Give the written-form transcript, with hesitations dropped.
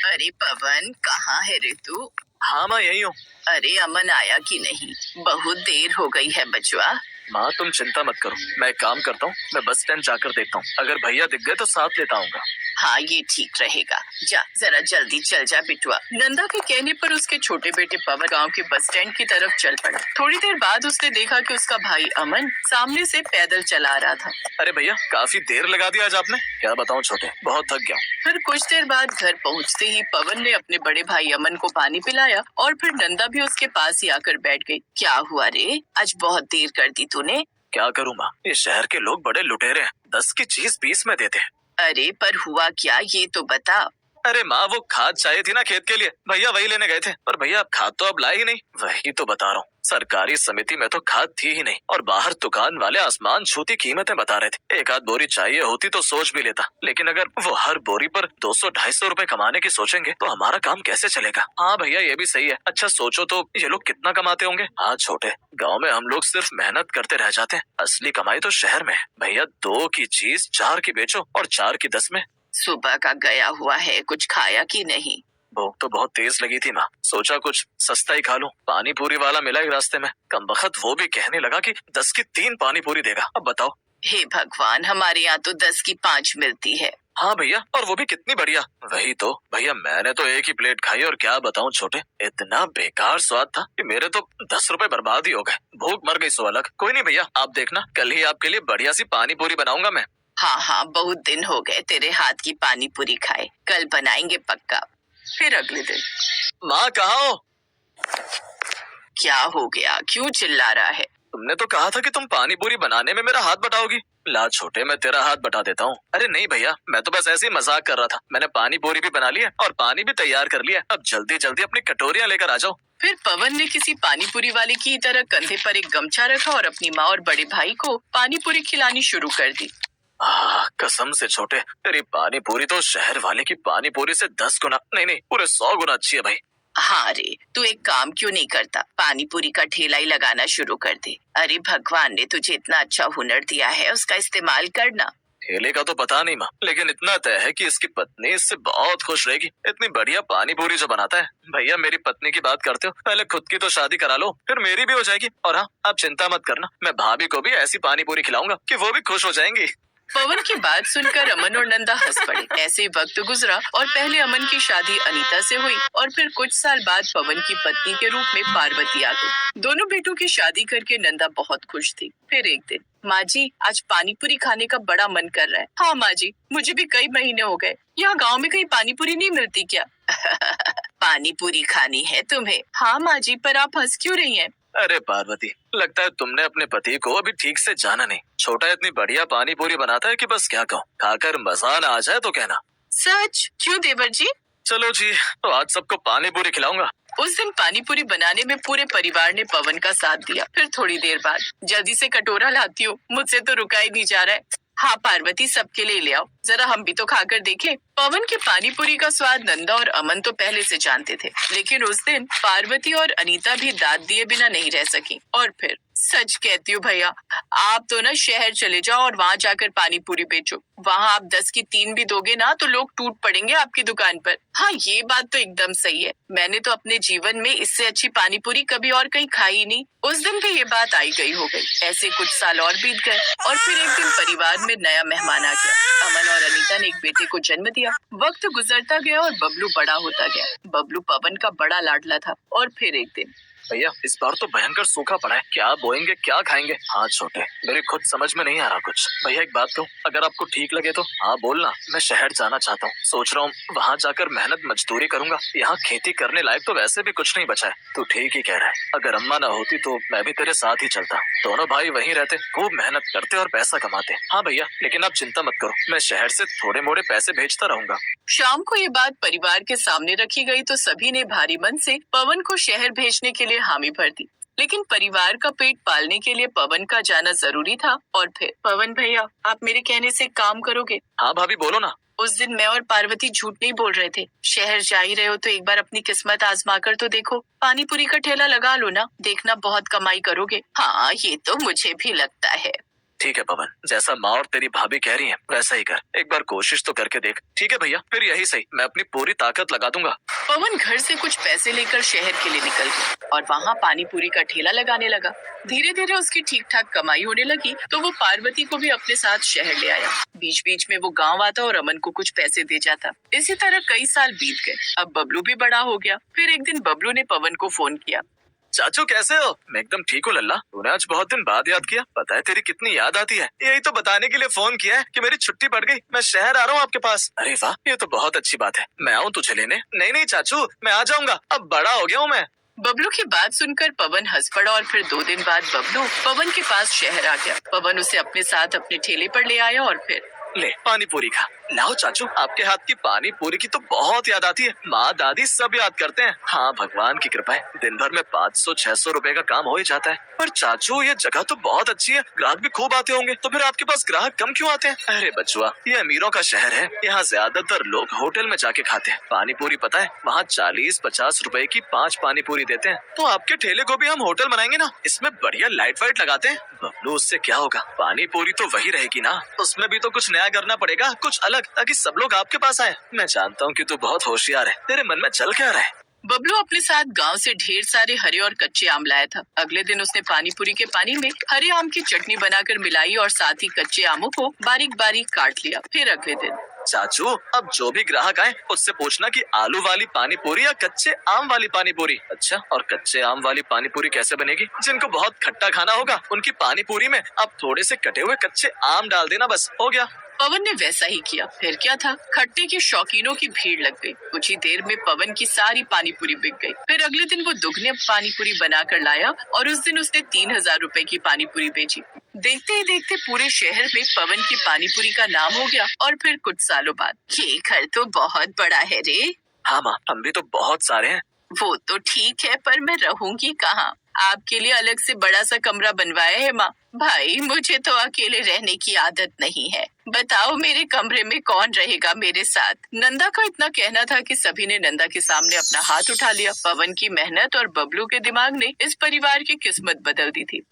अरे पवन, कहाँ है रे तू? हाँ माँ, यही हूँ। अरे अमन आया कि नहीं? बहुत देर हो गई है बचवा। माँ तुम चिंता मत करो, मैं एक काम करता हूँ, मैं बस स्टैंड जाकर देखता हूँ, अगर भैया दिख गए तो साथ लेता आऊंगा। हाँ, ये ठीक रहेगा। जा जरा जल्दी चल जा बिटुआ। नंदा के कहने पर उसके छोटे बेटे पवन गांव के बस स्टैंड की तरफ चल पड़ा। थोड़ी देर बाद उसने देखा कि उसका भाई अमन सामने से पैदल चला रहा था। अरे भैया, काफी देर लगा दी आज आपने। क्या बताऊँ छोटे, बहुत थक गया। फिर कुछ देर बाद घर पहुंचते ही पवन ने अपने बड़े भाई अमन को पानी पिलाया और फिर नंदा भी उसके पास ही आकर बैठ गई। क्या हुआ रे, आज बहुत देर कर दी तूने? क्या करूँ माँ, ये शहर के लोग बड़े लुटेरे हैं, 10 की चीज 20 में देते हैं। अरे पर हुआ क्या, ये तो बता। अरे माँ, वो खाद चाहिए थी ना खेत के लिए, भैया वही लेने गए थे, पर भैया अब खाद तो अब लाए ही नहीं। वही तो बता रहा हूँ, सरकारी समिति में तो खाद थी ही नहीं और बाहर दुकान वाले आसमान छूती कीमतें बता रहे थे। एक आध बोरी चाहिए होती तो सोच भी लेता, लेकिन अगर वो हर बोरी पर 200-250 रुपए कमाने की सोचेंगे तो हमारा काम कैसे चलेगा। हाँ भैया, ये भी सही है। अच्छा सोचो तो ये लोग कितना कमाते होंगे। हाँ छोटे, गाँव में हम लोग सिर्फ मेहनत करते रह जाते हैं, असली कमाई तो शहर में है। भैया 2 की चीज 4 की बेचो और 4 की 10 में। सुबह का गया हुआ है, कुछ खाया कि नहीं? भूख तो बहुत तेज लगी थी माँ, सोचा कुछ सस्ता ही खा लूं। पानी पूरी वाला मिला ही रास्ते में, कमबख्त वो भी कहने लगा कि 10 की 3 पानी पूरी देगा। अब बताओ। हे भगवान, हमारे यहाँ तो 10 की 5 मिलती है। हाँ भैया, और वो भी कितनी बढ़िया। वही तो भैया, मैंने तो एक ही प्लेट खाई और क्या बताऊं छोटे, इतना बेकार स्वाद था कि मेरे तो 10 रुपए बर्बाद ही हो गए। भूख मर गई सो अलग। कोई नहीं भैया, आप देखना, कल ही आपके लिए बढ़िया सी पानी पूरी बनाऊंगा मैं। हाँ हाँ, बहुत दिन हो गए तेरे हाथ की पानी पूरी खाए, कल बनाएंगे पक्का। फिर अगले दिन। माँ कहाँ हो? क्या हो गया, क्यों चिल्ला रहा है? तुमने तो कहा था कि तुम पानी पूरी बनाने में मेरा हाथ बटाओगी। ला छोटे, मैं तेरा हाथ बटा देता हूँ। अरे नहीं भैया, मैं तो बस ऐसे ही मजाक कर रहा था। मैंने पानी पूरी भी बना लिया और पानी भी तैयार कर लिया। अब जल्दी जल्दी अपनी कटोरियाँ लेकर आ जाओ। फिर पवन ने किसी पानी पूरी वाले की तरह कंधे पर एक गमछा रखा और अपनी माँ और बड़े भाई को पानी पूरी खिलानी शुरू कर दी। कसम से छोटे, तेरी पानी पूरी तो शहर वाले की पानी पूरी से 10 गुना नहीं पूरे 100 गुना अच्छी है भाई। हाँ रे, तू एक काम क्यों नहीं करता, पानी पूरी का ठेला ही लगाना शुरू कर दे। अरे भगवान ने तुझे इतना अच्छा हुनर दिया है, उसका इस्तेमाल करना। ठेले का तो पता नहीं माँ, लेकिन इतना तय है कि इसकी पत्नी इससे बहुत खुश रहेगी। इतनी बढ़िया पानी पूरी जो बनाता है। भैया मेरी पत्नी की बात करते हो, पहले खुद की तो शादी करा लो, फिर मेरी भी हो जाएगी। और हाँ, आप चिंता मत करना, मैं भाभी को भी ऐसी पानी पूरी खिलाऊंगा कि वो भी खुश हो जाएंगी। पवन की बात सुनकर अमन और नंदा हंस पड़े। ऐसे ही वक्त गुजरा और पहले अमन की शादी अनीता से हुई और फिर कुछ साल बाद पवन की पत्नी के रूप में पार्वती आ गई। दोनों बेटों की शादी करके नंदा बहुत खुश थी। फिर एक दिन, माँ जी आज पानी पूरी खाने का बड़ा मन कर रहा है। हाँ माँ जी, मुझे भी कई महीने हो गए। यहाँ गाँव में कहीं पानी पूरी नहीं मिलती क्या? पानी पूरी खानी है तुम्हें? हाँ माँ जी, पर आप हंस क्यों रही हैं? अरे पार्वती, लगता है तुमने अपने पति को अभी ठीक से जाना नहीं। छोटा इतनी बढ़िया पानी पूरी बनाता है कि बस क्या कहूँ, खाकर मजा ना आ जाए तो कहना। सच? क्यों देवर जी? चलो जी, तो आज सबको पानी पूरी खिलाऊंगा। उस दिन पानी पूरी बनाने में पूरे परिवार ने पवन का साथ दिया। फिर थोड़ी देर बाद, जल्दी से कटोरा लाती हूँ, मुझसे तो रुका ही नहीं जा रहा है। हाँ पार्वती, सबके लिए ले आओ, जरा हम भी तो खाकर देखें। पवन की पानी पूरी का स्वाद नंदा और अमन तो पहले से जानते थे, लेकिन उस दिन पार्वती और अनीता भी दाद दिए बिना नहीं रह सकी। और फिर सच कहती हूँ भैया, आप तो ना शहर चले जाओ और वहाँ जाकर पानी पूरी बेचो। वहाँ आप 10 की 3 भी दोगे ना तो लोग टूट पड़ेंगे आपकी दुकान पर। हाँ, ये बात तो एकदम सही है। मैंने तो अपने जीवन में इससे अच्छी पानी पूरी कभी और कहीं खाई नहीं। उस दिन भी ये बात आई गई हो गई। ऐसे कुछ साल और बीत गए और फिर एक दिन परिवार में नया मेहमान आ गया। अमन और अनीता ने एक बेटे को जन्म दिया। वक्त गुजरता गया और बबलू बड़ा होता गया। बबलू पवन का बड़ा लाडला था। और फिर एक दिन, भैया इस बार तो भयंकर सूखा पड़ा है, क्या बोएंगे क्या खाएंगे। हाँ छोटे, मेरे खुद समझ में नहीं आ रहा कुछ। भैया एक बात कहूँ, अगर आपको ठीक लगे तो हाँ बोलना। मैं शहर जाना चाहता हूँ, सोच रहा हूँ वहाँ जाकर मेहनत मजदूरी करूंगा। यहाँ खेती करने लायक तो वैसे भी कुछ नहीं बचा है। तू ठीक ही कह रहा है, अगर अम्मा ना होती तो मैं भी तेरे साथ ही चलता। दोनों भाई वहीं रहते, खूब मेहनत करते और पैसा कमाते। हाँ भैया, लेकिन आप चिंता मत करो, मैं शहर से थोड़े मोड़े पैसे भेजता रहूंगा। शाम को ये बात परिवार के सामने रखी गई तो सभी ने भारी मन से पवन को शहर भेजने के लिए हामी भर दी। लेकिन परिवार का पेट पालने के लिए पवन का जाना जरूरी था। और फिर, पवन भैया, आप मेरे कहने से काम करोगे? हाँ भाभी बोलो ना। उस दिन मैं और पार्वती झूठ नहीं बोल रहे थे। शहर जा ही रहे हो तो एक बार अपनी किस्मत आजमा कर तो देखो। पानी पूरी का ठेला लगा लो ना, देखना बहुत कमाई करोगे। हाँ, ये तो मुझे भी लगता है। ठीक है पवन, जैसा माँ और तेरी भाभी कह रही हैं वैसा ही कर। एक बार कोशिश तो करके देख। ठीक है भैया, फिर यही सही, मैं अपनी पूरी ताकत लगा दूंगा। पवन घर से कुछ पैसे लेकर शहर के लिए निकल गया और वहाँ पानी पूरी का ठेला लगाने लगा। धीरे धीरे उसकी ठीक ठाक कमाई होने लगी तो वो पार्वती को भी अपने साथ शहर ले आया। बीच बीच में वो गांव आता और अमन को कुछ पैसे दे जाता। इसी तरह कई साल बीत गए। अब बबलू भी बड़ा हो गया। फिर एक दिन बबलू ने पवन को फोन किया। चाचू कैसे हो? मैं एकदम ठीक हूँ लल्ला। तूने आज बहुत दिन बाद याद किया। पता है तेरी कितनी याद आती है। यही तो बताने के लिए फोन किया है कि मेरी छुट्टी पड़ गई, मैं शहर आ रहा हूँ आपके पास। अरे वाह, ये तो बहुत अच्छी बात है। मैं आऊँ तुझे लेने? नहीं नहीं चाचू, मैं आ जाऊंगा, अब बड़ा हो गया हूँ मैं। बबलू की बात सुनकर पवन हंस पड़ा और फिर 2 दिन बाद बबलू पवन के पास शहर आ गया। पवन उसे अपने साथ अपने ठेले पर ले आया और फिर ले पानी पूरी खा। लाओ चाचू, आपके हाथ की पानी पूरी की तो बहुत याद आती है। माँ दादी सब याद करते हैं। हाँ भगवान की कृपा है, दिन भर में 500-600 रुपए का काम हो ही जाता है। पर चाचू ये जगह तो बहुत अच्छी है, ग्राहक भी खूब आते होंगे, तो फिर आपके पास ग्राहक कम क्यों आते हैं? अरे बचुआ, ये अमीरों का शहर है, यहाँ ज्यादातर लोग होटल में जाके खाते हैं। पानी पूरी पता है, वहाँ 40-50 रुपए की 5 पानी पूरी देते हैं। तो आपके ठेले को भी हम होटल बनाएंगे ना, इसमें बढ़िया लाइट वाइट लगाते हैं। बबलू उससे क्या होगा, पानी पूरी तो वही रहेगी ना, उसमें भी तो कुछ नया करना पड़ेगा, कुछ अलग, ताकि सब लोग आपके पास आए। मैं जानता हूँ कि तू बहुत होशियार है, तेरे मन में चल क्या रहा है? बबलू अपने साथ गांव से ढेर सारे हरे और कच्चे आम लाया था। अगले दिन उसने पानी पूरी के पानी में हरे आम की चटनी बनाकर मिलाई और साथ ही कच्चे आमों को बारीक बारीक काट लिया। फिर अगले दिन चाचू, अब जो भी ग्राहक आए उससे पूछना कि आलू वाली पानी पूरी या कच्चे आम वाली पानी पूरी। अच्छा, और कच्चे आम वाली पानी पूरी कैसे बनेगी? जिनको बहुत खट्टा खाना होगा उनकी पानी पूरी में आप थोड़े से कटे हुए कच्चे आम डाल देना, बस हो गया। पवन ने वैसा ही किया। फिर क्या था, खट्टे के शौकीनों की भीड़ लग गई। कुछ ही देर में पवन की सारी पानी पूरी बिक गई। फिर अगले दिन वो दुगने पानी पूरी बनाकर लाया और उस दिन उसने 3000 रुपए की पानी पूरी बेची। देखते ही देखते पूरे शहर में पवन की पानी पूरी का नाम हो गया। और फिर कुछ सालों बाद, ये घर तो बहुत बड़ा है रे। हाँ माँ, हम भी तो बहुत सारे हैं। वो तो ठीक है, पर मैं रहूंगी कहाँ? आपके लिए अलग से बड़ा सा कमरा बनवाया है माँ। भाई, मुझे तो अकेले रहने की आदत नहीं है। बताओ मेरे कमरे में कौन रहेगा मेरे साथ? नंदा का इतना कहना था कि सभी ने नंदा के सामने अपना हाथ उठा लिया। पवन की मेहनत और बबलू के दिमाग ने इस परिवार की किस्मत बदल दी थी।